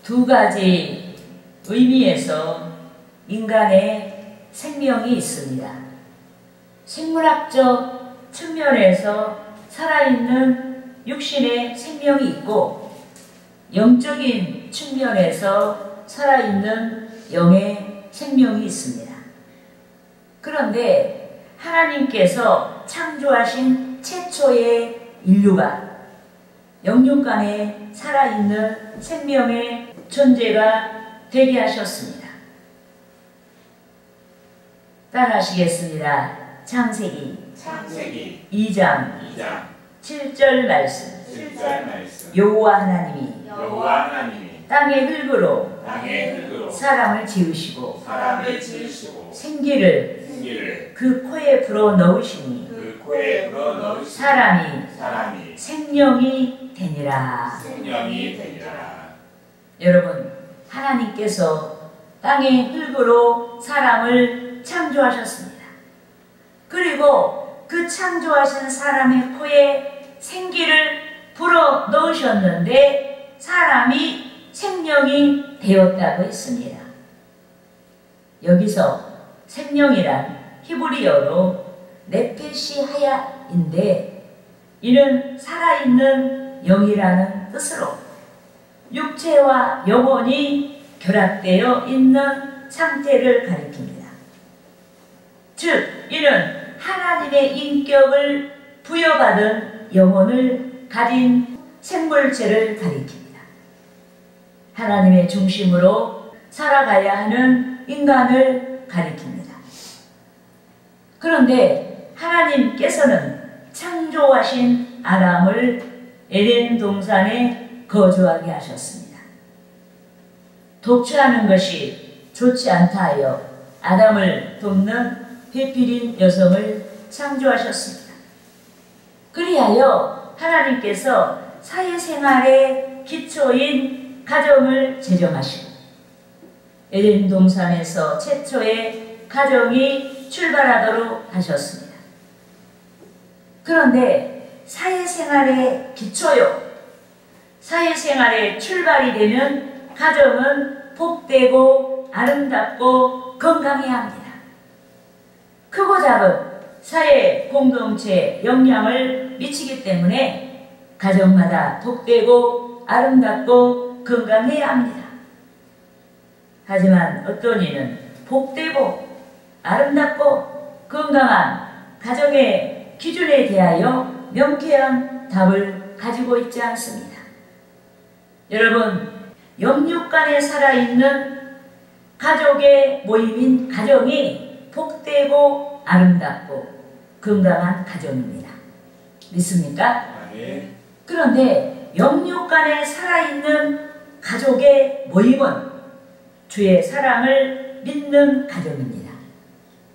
두 가지 의미에서 인간의 생명이 있습니다. 생물학적 측면에서 살아있는 육신의 생명이 있고, 영적인 측면에서 살아있는 영의 생명이 있습니다. 그런데 하나님께서 창조하신 최초의 인류가 영육간에 살아있는 생명의 존재가 되게 하셨습니다. 따라하시겠습니다. 창세기 2장 7절 말씀. 여호와 하나님이 땅의 흙으로 사람을 지으시고 생기를 그 코에 불어 넣으시니 사람이 생명이 되니라. 여러분, 하나님께서 땅의 흙으로 사람을 창조하셨습니다. 그리고 그 창조하신 사람의 코에 생기를 불어 넣으셨는데 사람이 생명이 되었다고 했습니다. 여기서 생명이란 히브리어로 네페시 하야인데, 이는 살아있는 영이라는 뜻으로 육체와 영혼이 결합되어 있는 상태를 가리킵니다. 즉, 이는 하나님의 인격을 부여받은 영혼을 가진 생물체를 가리킵니다. 하나님의 중심으로 살아가야 하는 인간을 가리킵니다. 그런데 하나님께서는 창조하신 아담을 에덴 동산에 거주하게 하셨습니다. 독주하는 것이 좋지 않다 하여 아담을 돕는 회피린 여성을 창조하셨습니다. 그리하여 하나님께서 사회생활의 기초인 가정을 제정하시고 에덴 동산에서 최초의 가정이 출발하도록 하셨습니다. 그런데 사회생활의 기초요, 사회생활의 출발이 되면 가정은 복되고 아름답고 건강해야 합니다. 크고 작은 사회 공동체에 영향을 미치기 때문에 가정마다 복되고 아름답고 건강해야 합니다. 하지만 어떤 이는 복되고 아름답고 건강한 가정의 기준에 대하여 명쾌한 답을 가지고 있지 않습니다. 여러분, 영육간에 살아있는 가족의 모임인 가정이 복되고 아름답고 건강한 가정입니다. 믿습니까? 네. 그런데 영육간에 살아있는 가족의 모임은 주의 사랑을 믿는 가정입니다.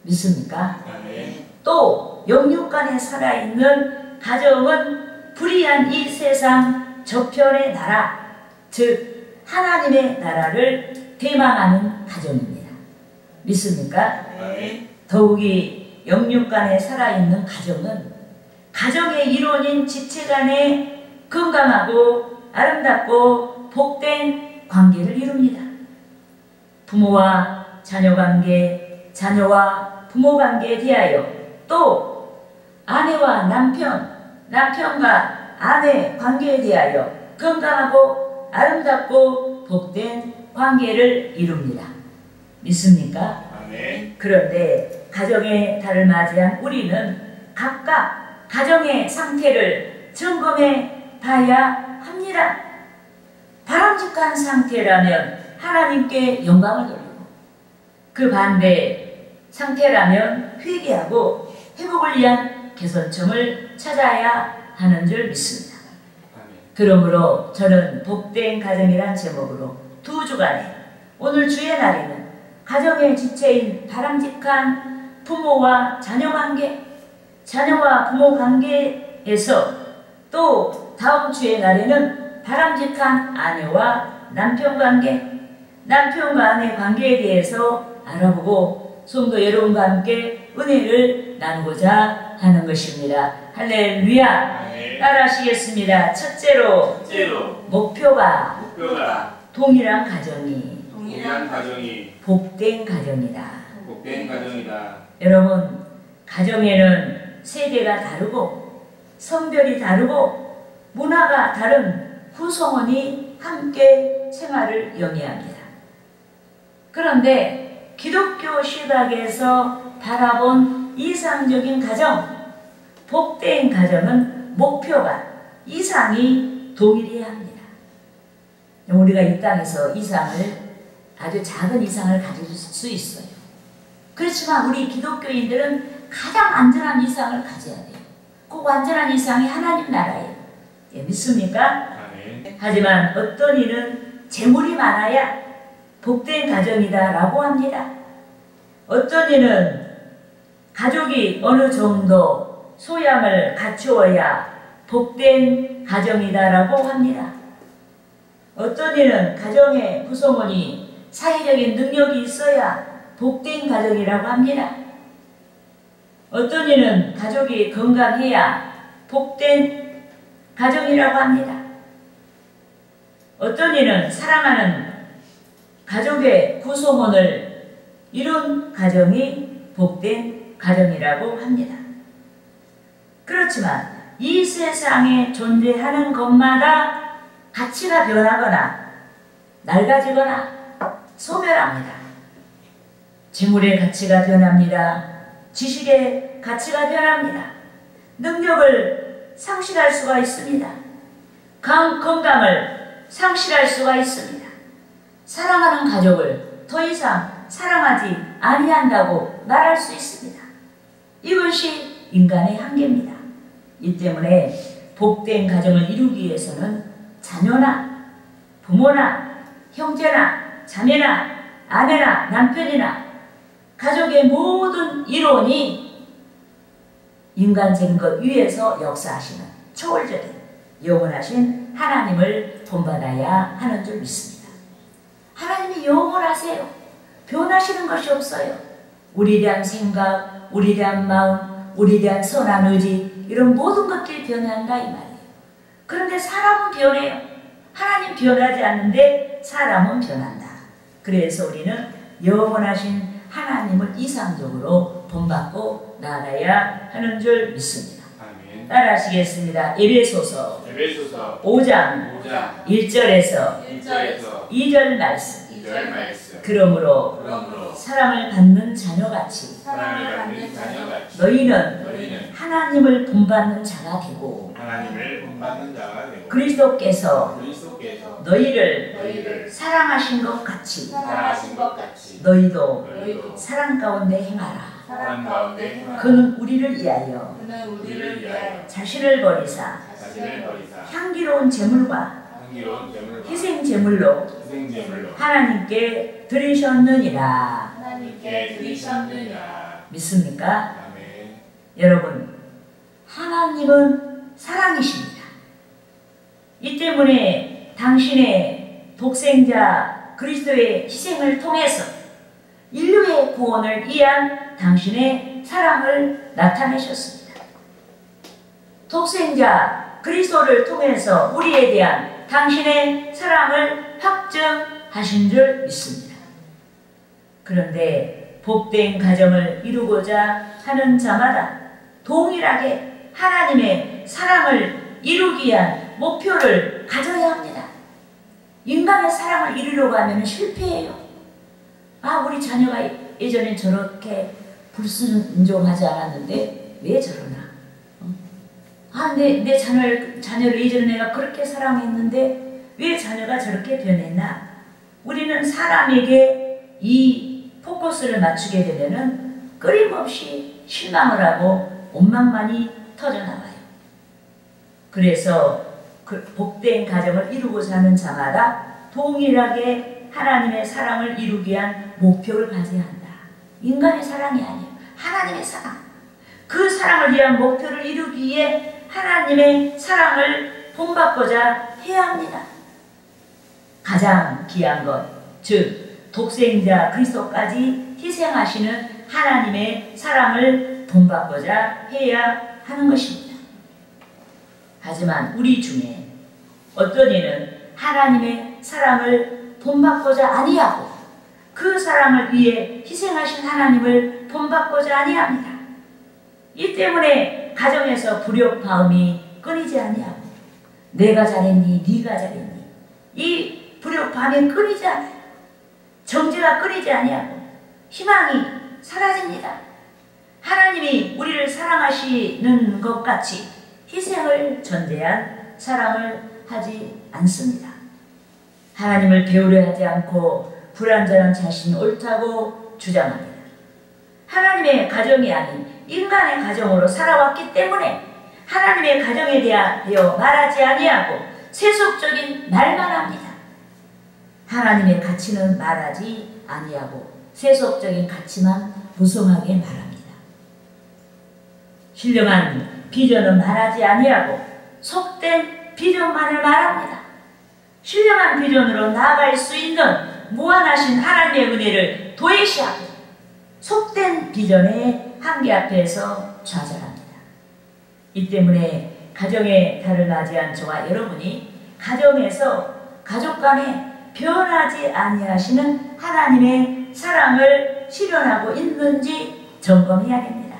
믿습니까? 네. 또 영육간에 살아있는 가정은 불의한 이 세상 저편의 나라, 즉 하나님의 나라를 대망하는 가정입니다. 믿습니까? 네. 더욱이 영육간에 살아있는 가정은 가정의 일원인 지체간에 건강하고 아름답고 복된 관계를 이룹니다. 부모와 자녀 관계, 자녀와 부모 관계에 대하여, 또 아내와 남편, 남편과 아내 관계에 대하여 건강하고 아름답고 복된 관계를 이룹니다. 믿습니까? 네. 그런데 가정의 달을 맞이한 우리는 각각 가정의 상태를 점검해 봐야 합니다. 바람직한 상태라면 하나님께 영광을 돌리고, 그 반대 상태라면 회개하고 회복을 위한 개선점을 찾아야 하는 줄 믿습니다. 그러므로 저는 복된 가정이란 제목으로 두 주간에, 오늘 주의 날에는 가정의 지체인 바람직한 부모와 자녀 관계, 자녀와 부모 관계에서, 또 다음 주의 날에는 바람직한 아내와 남편 관계, 남편과 아내 관계에 대해서 알아보고 성도 여러분과 함께 은혜를 나누고자 하는 것입니다. 할렐루야. 네. 따라하시겠습니다. 첫째로 목표가 동일한 가정이 복된 가정이다. 복된 가정이다. 여러분, 가정에는 세대가 다르고 성별이 다르고 문화가 다른 구성원이 함께 생활을 영위합니다. 그런데 기독교 시각에서 바라본 이상적인 가정, 복된 가정은 목표가, 이상이 동일해야 합니다. 우리가 이 땅에서 이상을, 아주 작은 이상을 가질 수 있어요. 그렇지만 우리 기독교인들은 가장 안전한 이상을 가져야 돼요. 그 완전한 이상이 하나님 나라예요. 예, 믿습니까? 아멘. 하지만 어떤 이는 재물이 많아야 복된 가정이다 라고 합니다. 어떤 이는 가족이 어느 정도 소양을 갖추어야 복된 가정이다 라고 합니다. 어떤 이는 가정의 구성원이 사회적인 능력이 있어야 복된 가정이라고 합니다. 어떤 이는 가족이 건강해야 복된 가정이라고 합니다. 어떤 이는 사랑하는 가족의 구성원을 이룬 가정이 복된 가정이라고 합니다. 그렇지만 이 세상에 존재하는 것마다 가치가 변하거나 낡아지거나 소멸합니다. 재물의 가치가 변합니다. 지식의 가치가 변합니다. 능력을 상실할 수가 있습니다. 건강을 상실할 수가 있습니다. 사랑하는 가족을 더 이상 사랑하지 아니한다고 말할 수 있습니다. 이것이 인간의 한계입니다. 이 때문에 복된 가정을 이루기 위해서는 자녀나 부모나 형제나 자매나 아내나 남편이나 가족의 모든 일원이 인간적인 것 위에서 역사하시는 초월적인 영원하신 하나님을 본받아야 하는 줄 믿습니다. 하나님이 영원하세요. 변하시는 것이 없어요. 우리에 대한 생각, 우리에 대한 마음, 우리에 대한 선한 의지, 이런 모든 것들이 변한다 이 말이에요. 그런데 사람은 변해요. 하나님 변하지 않는데 사람은 변한다. 그래서 우리는 영원하신 하나님을 이상적으로 본받고 나아가야 하는 줄 믿습니다. 아멘. 따라하시겠습니다. 에베소서 5장 1절에서 2절 말씀. 그러므로 사랑을 받는 자녀같이 너희는 하나님을 본받는 자가 되고 그리스도께서 너희를 사랑하신 것 같이 너희도 사랑 가운데 행하라. 그는 우리를 위하여 자신을 버리사 향기로운 제물과 희생 제물로 하나님께 드리셨느니라. 믿습니까? 아멘. 여러분, 하나님은 사랑이십니다. 이 때문에 당신의 독생자 그리스도의 희생을 통해서 인류의 구원을 위한 당신의 사랑을 나타내셨습니다. 독생자 그리스도를 통해서 우리에 대한 당신의 사랑을 확증하신 줄 믿습니다. 그런데 복된 가정을 이루고자 하는 자마다 동일하게 하나님의 사랑을 이루기 위한 목표를 가져야 합니다. 인간의 사랑을 이루려고 하면 실패해요. 우리 자녀가 예전에 저렇게 불순종하지 않았는데 왜 저러나? 내 자녀를 예전에 내가 그렇게 사랑했는데 왜 자녀가 저렇게 변했나? 우리는 사람에게 이 포커스를 맞추게 되면은 끊임없이 실망을 하고 원망만이 터져나와요. 그래서 그 복된 가정을 이루고자 하는 자마다 동일하게 하나님의 사랑을 이루기 위한 목표를 가져야 한다. 인간의 사랑이 아니에요. 하나님의 사랑. 그 사랑을 위한 목표를 이루기 위해 하나님의 사랑을 본받고자 해야 합니다. 가장 귀한 것, 즉 독생자 그리스도까지 희생하시는 하나님의 사랑을 본받고자 해야 하는 것입니다. 하지만 우리 중에 어떤 이는 하나님의 사랑을 본받고자 아니하고 그 사랑을 위해 희생하신 하나님을 본받고자 아니합니다. 이 때문에 가정에서 불협화음이 끊이지 아니하고 내가 잘했니 네가 잘했니 이 불협화음이 끊이지 않아요. 정죄가 끊이지 아니하고 희망이 사라집니다. 하나님이 우리를 사랑하시는 것 같이 희생을 전제한 사랑을 하지 않습니다. 하나님을 배우려 하지 않고 불완전한 자신이 옳다고 주장합니다. 하나님의 가정이 아닌 인간의 가정으로 살아왔기 때문에 하나님의 가정에 대하여 말하지 아니하고 세속적인 말만 합니다. 하나님의 가치는 말하지 아니하고 세속적인 가치만 무성하게 말합니다. 신령한 비전은 말하지 아니하고 속된 비전만을 말합니다. 신령한 비전으로 나아갈 수 있는 무한하신 하나님의 은혜를 도외시하고 속된 비전의 한계 앞에서 좌절합니다. 이 때문에 가정의 달을 맞이한 저와 여러분이 가정에서 가족 간에 변하지 아니하시는 하나님의 사랑을 실현하고 있는지 점검해야 됩니다.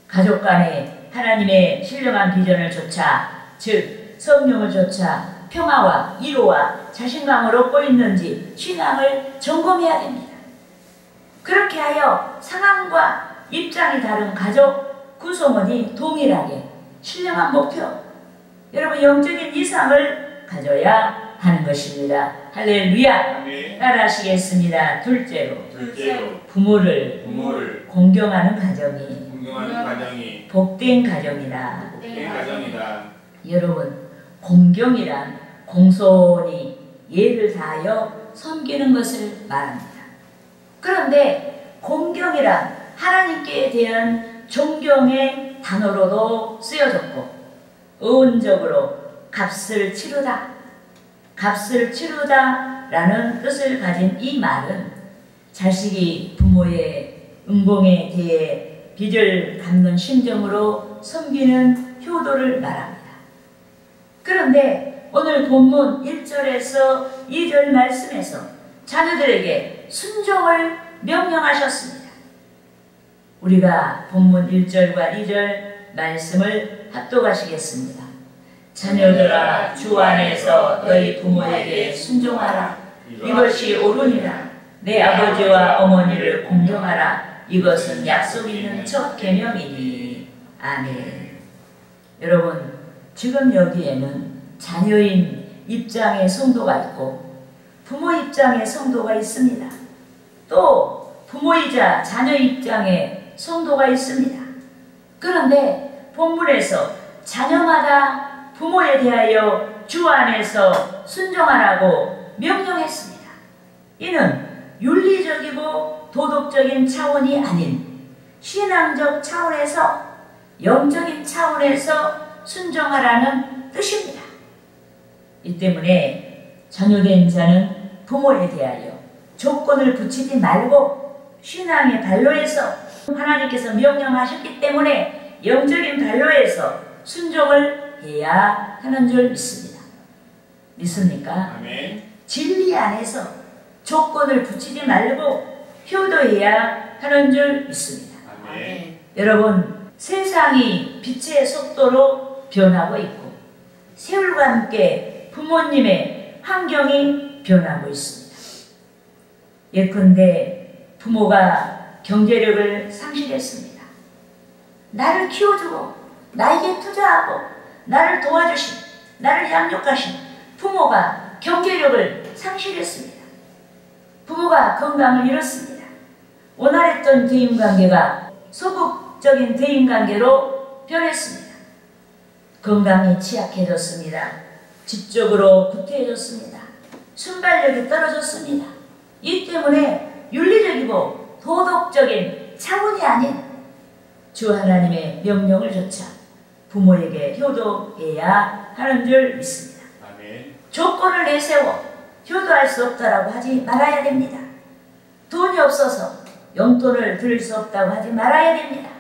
가족 간에 하나님의 신령한 비전을 좇아 즉 성령을 좇아 평화와 위로와 자신감을 얻고 있는지 신앙을 점검해야 됩니다. 그렇게 하여 상황과 입장이 다른 가족 구성원이 동일하게 신령한 목표, 여러분 영적인 이상을 가져야 하는 것입니다. 할렐루야. 따라하시겠습니다. 둘째로 부모를 공경하는 가정이 복된 가정이다. 여러분 공경이란 공손히 예를 다하여 섬기는 것을 말합니다. 그런데 공경이란 하나님께 대한 존경의 단어로도 쓰여졌고 의원적으로 값을 치르다 라는 뜻을 가진 이 말은 자식이 부모의 은공에 대해 빚을 갚는 심정으로 섬기는 효도를 말합니다. 그런데 오늘 본문 1절에서 2절 말씀에서 자녀들에게 순종을 명령하셨습니다. 우리가 본문 1절과 2절 말씀을 합독하시겠습니다. 자녀들아 주 안에서 너희 부모에게 순종하라. 이것이 옳으니라. 내 아버지와 어머니를 공경하라. 이것은 약속 있는 첫 계명이니. 아멘. 여러분 지금 여기에는 자녀인 입장의 성도가 있고 부모 입장의 성도가 있습니다. 또 부모이자 자녀 입장의 성도가 있습니다. 그런데 본문에서 자녀마다 부모에 대하여 주 안에서 순종하라고 명령했습니다. 이는 윤리적이고 도덕적인 차원이 아닌 신앙적 차원에서 영적인 차원에서 순종하라는 뜻입니다. 이 때문에 자녀된 자는 부모에 대하여 조건을 붙이지 말고 신앙의 발로에서 하나님께서 명령하셨기 때문에 영적인 발로에서 순종을 해야 하는 줄 믿습니다. 믿습니까? 아멘. 진리 안에서 조건을 붙이지 말고 효도해야 하는 줄 믿습니다. 아멘. 여러분 세상이 빛의 속도로 변하고 있고 세월과 함께 부모님의 환경이 변하고 있습니다. 예컨대 부모가 경제력을 상실했습니다. 나를 키워주고 나에게 투자하고 나를 도와주신 나를 양육하신 부모가 경제력을 상실했습니다. 부모가 건강을 잃었습니다. 원활했던 대인관계가 소극적인 대인관계로 변했습니다. 건강이 취약해졌습니다. 지적으로 구태해졌습니다. 순발력이 떨어졌습니다. 이 때문에 윤리적이고 도덕적인 차원이 아닌 주 하나님의 명령을 좇아 부모에게 효도해야 하는 줄 믿습니다. 아멘. 조건을 내세워 효도할 수 없다라고 하지 말아야 됩니다. 돈이 없어서 용돈을 드릴 수 없다고 하지 말아야 됩니다.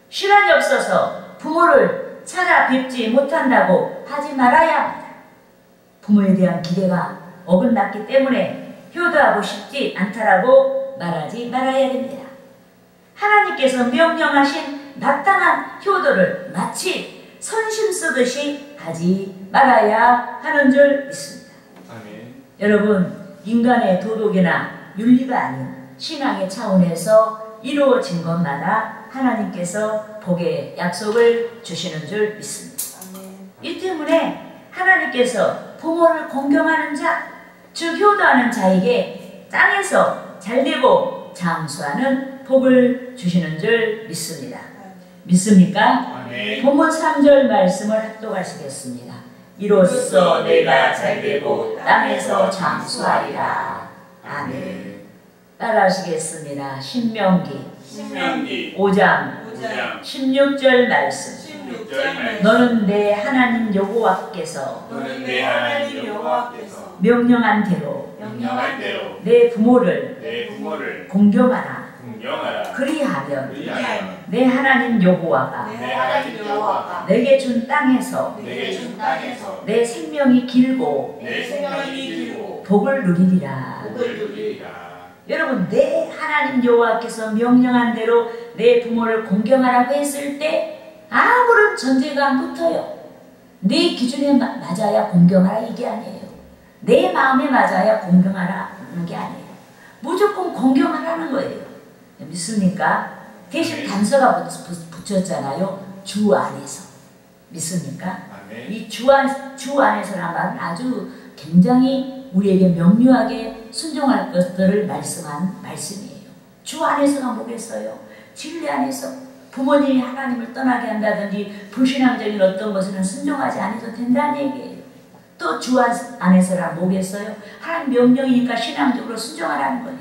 시간이 없어서 부모를 찾아뵙지 못한다고 하지 말아야 합니다. 부모에 대한 기대가 어긋났기 때문에 효도하고 싶지 않다라고 말하지 말아야 됩니다. 하나님께서 명령하신 마땅한 효도를 마치 선심 쓰듯이 하지 말아야 하는 줄 믿습니다. 아멘. 여러분, 인간의 도덕이나 윤리가 아닌 신앙의 차원에서 이루어진 것마다 하나님께서 복의 약속을 주시는 줄 믿습니다. 이 때문에 하나님께서 부모를 공경하는 자, 즉 효도하는 자에게 땅에서 잘되고 장수하는 복을 주시는 줄 믿습니다. 믿습니까? 아멘. 본문 3절 말씀을 합독하시겠습니다. 이로써 내가 잘되고 땅에서 장수하리라. 아멘. 따라하시겠습니다. 신명기 신명기 5장 16절 말씀. 16절 말씀. 너는 내 하나님 여호와께서 너는 내 하나님 여호와께서 명령한 대로 명령할 대로 내 부모를 내 부모를 공경하라. 공경하라. 그리하면 그리하여 내 하나님 여호와가 내 하나님 여호와가 내게 준 땅에서 내게 준 땅에서 내 생명이 길고 내 생명이 길고 복을 누리리라. 복을 누리리라. 여러분, 내 하나님 여호와께서 명령한 대로 내 부모를 공경하라고 했을 때 아무런 전제가 안 붙어요. 내 기준에 맞아야 공경하라 이게 아니에요. 내 마음에 맞아야 공경하라는 게 아니에요. 무조건 공경하라는 거예요. 믿습니까? 대신 단서가 붙였잖아요. 주 안에서. 믿습니까? 아멘. 이 주 안에서라는 말은 아주 굉장히 우리에게 명료하게 순종할 것들을 말씀한 말씀이에요. 주 안에서가 뭐겠어요? 진리 안에서 부모님이 하나님을 떠나게 한다든지 불신앙적인 어떤 것에는 순종하지 않아도 된다는 얘기예요. 또 주 안에서라 뭐겠어요? 하나님 명령이니까 신앙적으로 순종하라는 거예요.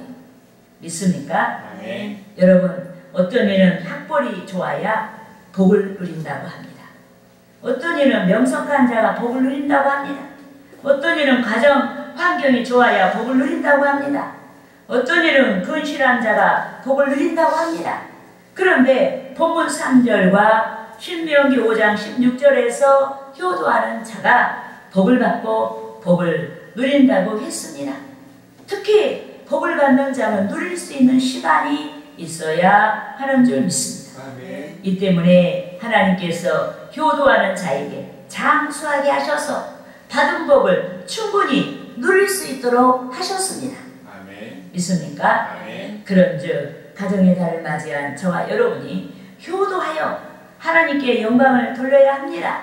믿습니까? 아멘. 여러분, 어떤 이는 학벌이 좋아야 복을 누린다고 합니다. 어떤 이는 명석한 자가 복을 누린다고 합니다. 어떤 이는 가정 환경이 좋아야 복을 누린다고 합니다. 어떤 이는 근실한 자가 복을 누린다고 합니다. 그런데 본문 3절과 신명기 5장 16절에서 효도하는 자가 복을 받고 복을 누린다고 했습니다. 특히 복을 받는 자는 누릴 수 있는 시간이 있어야 하는 줄 믿습니다. 아멘. 이 때문에 하나님께서 효도하는 자에게 장수하게 하셔서 받은 복을 충분히 누릴 수 있도록 하셨습니다. 아멘. 믿습니까? 아멘. 그런즉 가정의 달을 맞이한 저와 여러분이 효도하여 하나님께 영광을 돌려야 합니다.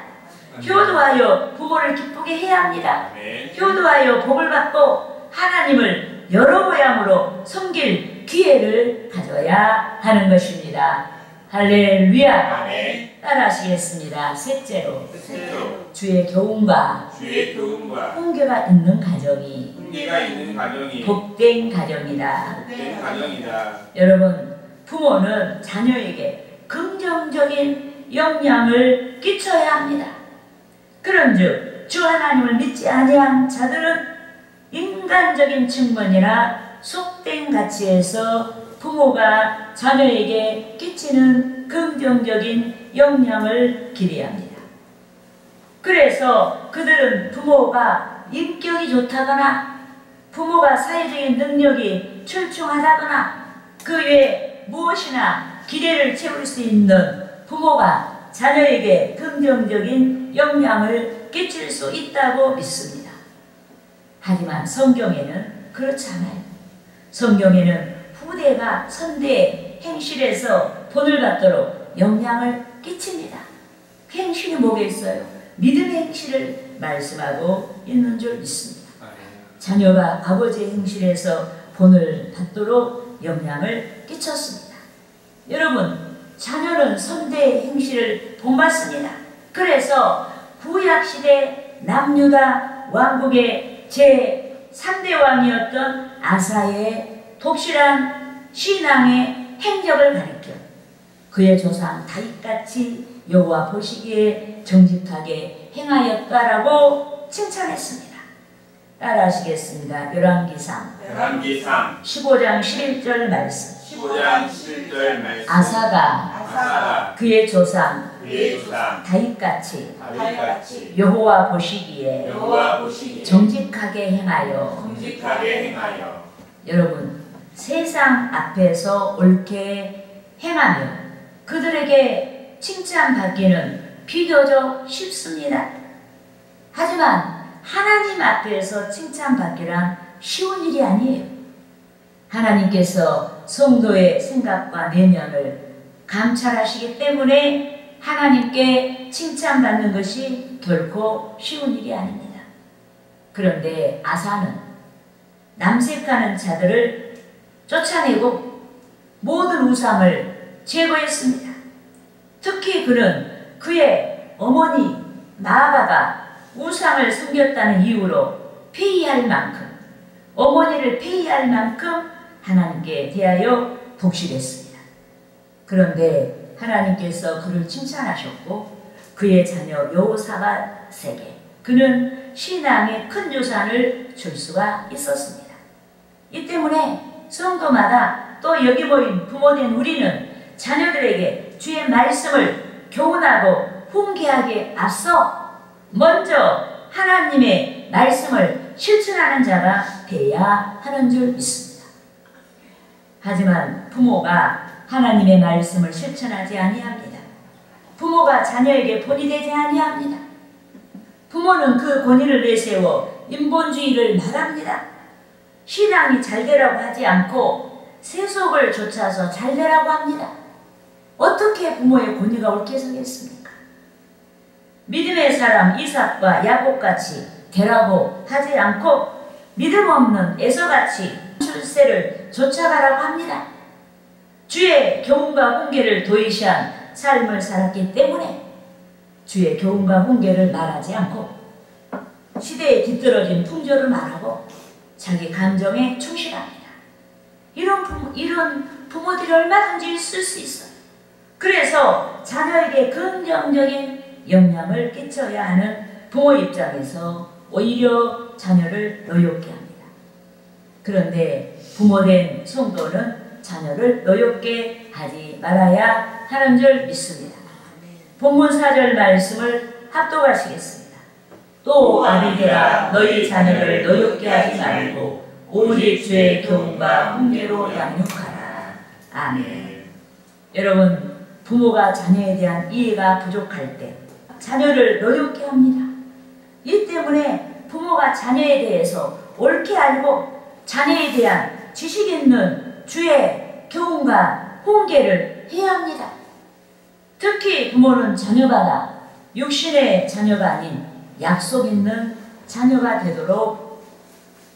효도하여 부모를 기쁘게 해야 합니다. 아멘. 효도하여 복을 받고 하나님을 여러 모양으로 섬길 기회를 가져야 하는 것입니다. 할렐루야. 아멘. 따라하시겠습니다. 셋째로 셋째로 주의 교훈과 주의 교훈과 훈계가 있는 가정이 훈계가 있는 가정이 복된 가정이다. 복된 가정이다. 여러분, 부모는 자녀에게 긍정적인 영향을 끼쳐야 합니다. 그런즉 주 하나님을 믿지 아니한 자들은 인간적인 측면이나 속된 가치에서 부모가 자녀에게 끼치는 긍정적인 영향을 기대합니다. 그래서 그들은 부모가 인격이 좋다거나 부모가 사회적인 능력이 출중하다거나 그 외에 무엇이나 기대를 채울 수 있는 부모가 자녀에게 긍정적인 영향을 끼칠 수 있다고 믿습니다. 하지만 성경에는 그렇지 않아요. 성경에는 후대가 선대의 행실에서 본을 받도록 영향을 끼칩니다. 그 행실이 뭐겠어요? 믿음의 행실을 말씀하고 있는 줄 믿습니다. 아멘. 자녀가 아버지의 행실에서 본을 받도록 영향을 끼쳤습니다. 여러분, 자녀는 선대의 행실을 본받습니다. 그래서 구약시대 남유다 왕국의 제3대 왕이었던 아사의 독실한 신앙의 행적을 가리켜 그의 조상 다윗같이 여호와 보시기에 정직하게 행하였다라고 칭찬했습니다. 따라하시겠습니다. 열왕기상 15장 11절 말씀. 15장 11절 말씀. 아사가 아사가 그의 조상 그의 조상 다윗같이 다윗같이 여호와 보시기에 여호와 보시기에 정직하게 행하여 정직하게 행하여 여러분 세상 앞에서 옳게 행하며 그들에게 칭찬받기는 비교적 쉽습니다. 하지만 하나님 앞에서 칭찬받기란 쉬운 일이 아니에요. 하나님께서 성도의 생각과 내면을 감찰하시기 때문에 하나님께 칭찬받는 것이 결코 쉬운 일이 아닙니다. 그런데 아사는 남색하는 자들을 쫓아내고 모든 우상을 제거했습니다. 특히 그는 그의 어머니 나아바가 우상을 섬겼다는 이유로 폐위할 만큼, 어머니를 폐위할 만큼 하나님께 대하여 독실했습니다. 그런데 하나님께서 그를 칭찬하셨고 그의 자녀 여호사밧에게 그는 신앙의 큰 유산을 줄 수가 있었습니다. 이 때문에 성도마다 또 여기 모인 부모된 우리는 자녀들에게 주의 말씀을 교훈하고 훈계하기에 앞서 먼저 하나님의 말씀을 실천하는 자가 되어야 하는 줄 믿습니다. 하지만 부모가 하나님의 말씀을 실천하지 아니합니다. 부모가 자녀에게 본이 되지 아니합니다. 부모는 그 권위를 내세워 인본주의를 말합니다. 신앙이 잘 되라고 하지 않고 세속을 좇아서 잘 되라고 합니다. 어떻게 부모의 권위가 옳게 서겠습니까? 믿음의 사람 이삭과 야곱같이 되라고 하지 않고 믿음 없는 에서같이 출세를 쫓아가라고 합니다. 주의 교훈과 훈계를 도외시한 삶을 살았기 때문에 주의 교훈과 훈계를 말하지 않고 시대에 뒤떨어진 풍조를 말하고 자기 감정에 충실합니다. 이런 부모들이 얼마든지 있을 수 있어요. 그래서 자녀에게 긍정적인 영향을 끼쳐야 하는 부모 입장에서 오히려 자녀를 노엽게 합니다. 그런데 부모된 성도는 자녀를 노엽게 하지 말아야 하는 줄 믿습니다. 본문 4절 말씀을 합독하시겠습니다. 또 아비들아 너희 자녀를 노엽게 하지 말고 오직 주의 교훈과 훈계로 양육하라. 아멘. 여러분, 부모가 자녀에 대한 이해가 부족할 때 자녀를 노엽게 합니다. 이 때문에 부모가 자녀에 대해서 옳게 알고 자녀에 대한 지식 있는 주의 교훈과 훈계를 해야 합니다. 특히 부모는 자녀마다 육신의 자녀가 아닌 약속 있는 자녀가 되도록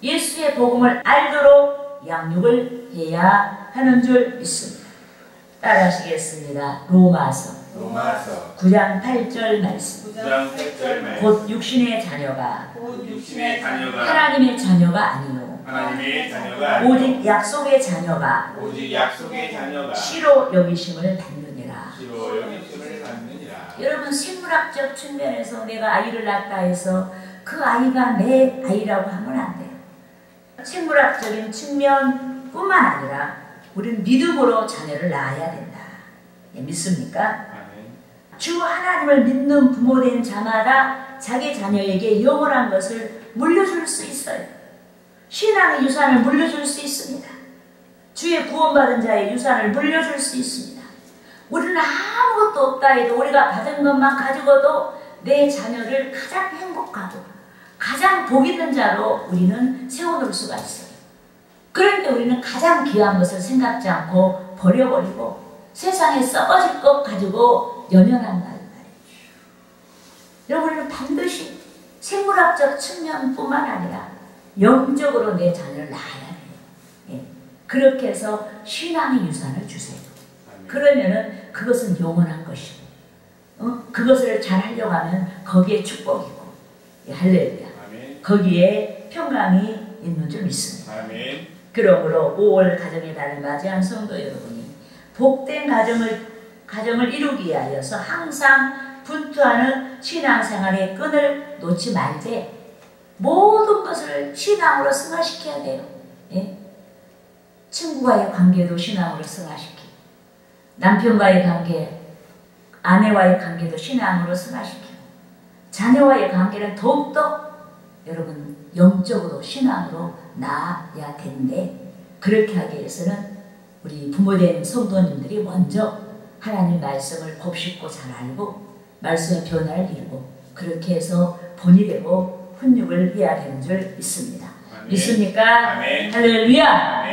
예수의 복음을 알도록 양육을 해야 하는 줄 믿습니다. 따라하시겠습니다. 로마서 9장 8절 말씀. 곧 육신의 자녀가 하나님의 자녀가 아니요 오직 약속의 자녀가 시로 여기심을 받느니라. 여러분, 생물학적 측면에서 내가 아이를 낳았다 해서 그 아이가 내 아이라고 하면 안 돼요. 생물학적인 측면뿐만 아니라 우리는 믿음으로 자녀를 낳아야 된다. 믿습니까? 주 하나님을 믿는 부모된 자마다 자기 자녀에게 영원한 것을 물려줄 수 있어요. 신앙의 유산을 물려줄 수 있습니다. 주의 구원받은 자의 유산을 물려줄 수 있습니다. 우리는 아무것도 없다 해도 우리가 받은 것만 가지고도 내 자녀를 가장 행복하고 가장 복 있는 자로 우리는 세워놓을 수가 있어요. 그런데 우리는 가장 귀한 것을 생각지 않고 버려버리고 세상에 썩어질 것 가지고 연연한다는 말이에요. 여러분, 우리는 반드시 생물학적 측면뿐만 아니라 영적으로 내 자녀를 낳아야 돼요. 예. 그렇게 해서 신앙의 유산을 주세요. 그러면은 그것은 영원한 것이고, 그것을 잘 하려고 하면 거기에 축복이 있고, 예, 할렐루야. 거기에 평강이 있는 줄 믿습니다. 아멘. 그러므로 5월 가정의 달을 맞이한 성도 여러분이 복된 가정을 이루기 위하여서 항상 분투하는 신앙생활의 끈을 놓지 말되 모든 것을 신앙으로 승화시켜야 돼요. 예? 친구와의 관계도 신앙으로 승화시키고 남편과의 관계 아내와의 관계도 신앙으로 승화시키고 자녀와의 관계는 더욱더 여러분 영적으로 신앙으로 나아야 되는데 그렇게 하기 위해서는 우리 부모된 성도님들이 먼저 하나님 말씀을 곱씹고 잘 알고 말씀의 변화를 이루고 그렇게 해서 본이 되고 훈육을 해야 되는 줄 믿습니다. 아멘. 믿습니까? 아멘. 할렐루야.